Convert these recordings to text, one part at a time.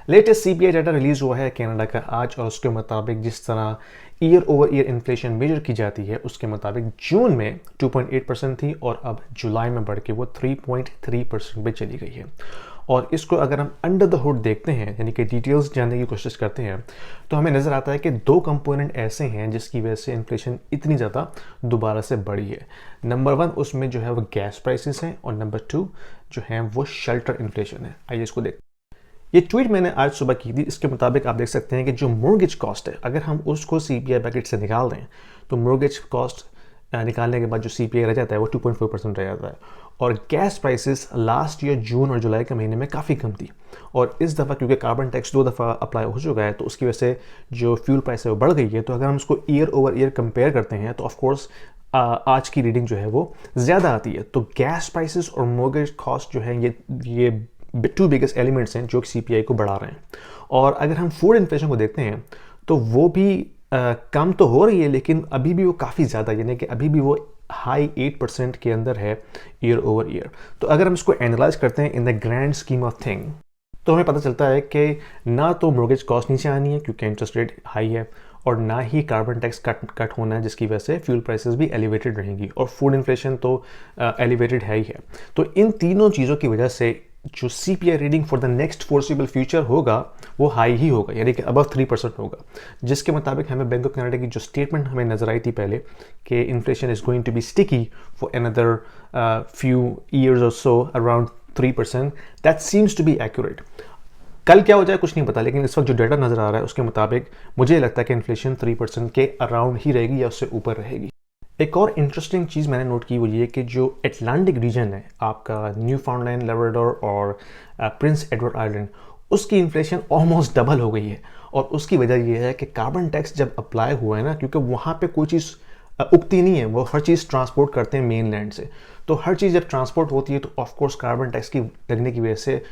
Latest CPI data release हुआ है Canada का आज और उसके मुताबिक जिस तरह year over year inflation measure की जाती है उसके मुताबिक जून में 2.8% थी और अब जुलाई में बढ़ के वो 3.3% पे चली गई है। और इसको अगर हम अंडर द हुड देखते हैं यानी कि डिटेल्स जानने की कोशिश करते हैं तो हमें नज़र आता है कि दो कंपोनेंट ऐसे हैं जिसकी वजह से इन्फ्लेशन इतनी ज़्यादा दोबारा से बढ़ी है। नंबर 1 उसमें जो है वो गैस प्राइसेस हैं और नंबर 2 जो है वो शेल्टर इन्फ्लेशन है। आइए इसको देखते हैं। ये ट्वीट मैंने आज सुबह की थी। इसके मुताबिक आप देख सकते हैं कि जो मोर्गेज कॉस्ट है अगर हम उसको सीपीआई बैकेट से निकाल दें तो मोर्गेज कॉस्ट निकालने के बाद जो सीपीआई रह जाता है वो 2.4% रह जाता है। और गैस प्राइसेस लास्ट ईयर जून और जुलाई के महीने में काफ़ी कम थी और इस दफ़ा क्योंकि कार्बन टैक्स 2 दफ़ा अप्लाई हो चुका है तो उसकी वजह से जो फ्यूल प्राइस है वो बढ़ गई है। तो अगर हम उसको ईयर ओवर ईयर कंपेयर करते हैं तो ऑफकोर्स आज की रीडिंग जो है वो ज़्यादा आती है। तो गैस प्राइसेस और मोर्गेज कॉस्ट जो है ये टू बिगेस्ट एलिमेंट्स हैं जो सीपीआई को बढ़ा रहे हैं। और अगर हम फूड इन्फ्लेशन को देखते हैं तो वो भी कम तो हो रही है लेकिन अभी भी वो काफ़ी ज़्यादा यानी कि अभी भी वो हाई 8% के अंदर है ईयर ओवर ईयर। तो अगर हम इसको एनालाइज करते हैं in the grand scheme of thing तो हमें पता चलता है कि ना तो मोर्गेज कॉस्ट नीचे आनी है क्योंकि इंटरेस्ट रेट हाई है और ना ही कार्बन टैक्स कट होना है जिसकी वजह से फ्यूल प्राइसेस भी एलिवेटेड रहेंगी और फूड इन्फ्लेशन तो एलिवेटेड है ही है। तो इन तीनों चीज़ों की वजह से जो CPI reading for the next forcible future होगा वो हाई ही होगा यानी कि अबव 3% होगा। जिसके मुताबिक हमें बैंक ऑफ कनाडा की जो स्टेटमेंट हमें नजर आई थी पहले कि inflation is going to be sticky for another few years और so around 3%, that seems to be accurate. कल क्या हो जाए कुछ नहीं पता लेकिन इस वक्त जो डाटा नजर आ रहा है उसके मुताबिक मुझे लगता है कि इन्फ्लेशन 3% के अराउंड ही रहेगी या उससे ऊपर रहेगी। एक और इंटरेस्टिंग चीज़ मैंने नोट की वो ये कि जो एटलांटिक रीजन है आपका न्यू फाउंडलैंड, लैब्राडोर और प्रिंस एडवर्ड आइलैंड उसकी इन्फ्लेशन ऑलमोस्ट डबल हो गई है। और उसकी वजह ये है कि कार्बन टैक्स जब अप्लाई हुआ है ना क्योंकि वहाँ पे कोई चीज़ उगती नहीं है, वो हर चीज़ ट्रांसपोर्ट करते हैं मेन लैंड से। तो हर चीज़ जब ट्रांसपोर्ट होती है तो ऑफकोर्स कार्बन टैक्स की लगने की वजह से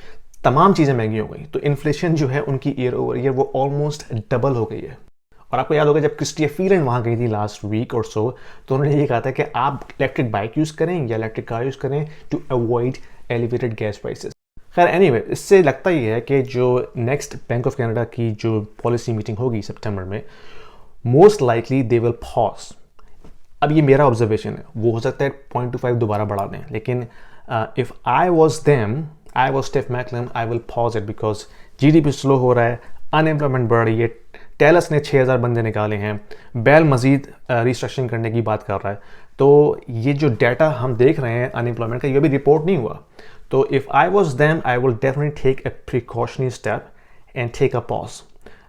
तमाम चीज़ें महंगी हो गई। तो इन्फ्लेशन जो है उनकी ईयर ओवर ईयर वो ऑलमोस्ट डबल हो गई है। और आपको याद होगा जब क्रिस्टिया फीलन वहाँ गई थी लास्ट वीक और सो तो उन्होंने ये कहा था कि आप इलेक्ट्रिक बाइक यूज़ करें या इलेक्ट्रिक कार यूज़ करें to avoid elevated gas prices. खैर एनीवे इससे लगता ही है कि जो नेक्स्ट बैंक ऑफ कनाडा की जो पॉलिसी मीटिंग होगी सितंबर में most likely they will pause. अब ये मेरा ऑब्जर्वेशन है, वो हो सकता है 0.25 दोबारा बढ़ा दें लेकिन if I was them I was Steve McCullum I will pause it because GDP slow हो रहा है, अनएम्प्लॉयमेंट बढ़ रही है, टेलस ने 6000 बंदे निकाले हैं, बेल मजीद रिस्ट्रक्चरिंग करने की बात कर रहा है। तो ये जो डाटा हम देख रहे हैं अनएम्प्लॉयमेंट का ये भी रिपोर्ट नहीं हुआ। तो if I was them I will definitely take a precautionary step and take a pause.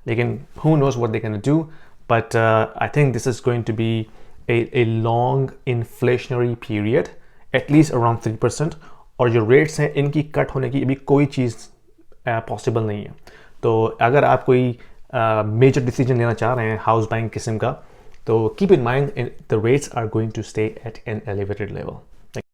लेकिन who knows what they can do, but I think this is going to be a long inflationary period at least around 3%। और जो rates हैं इनकी cut होने की अभी कोई चीज़ possible नहीं है। तो अगर आप कोई मेजर डिसीजन लेना चाह रहे हैं हाउस बाइंग किस्म का तो keep in mind the rates are going to stay at an elevated level.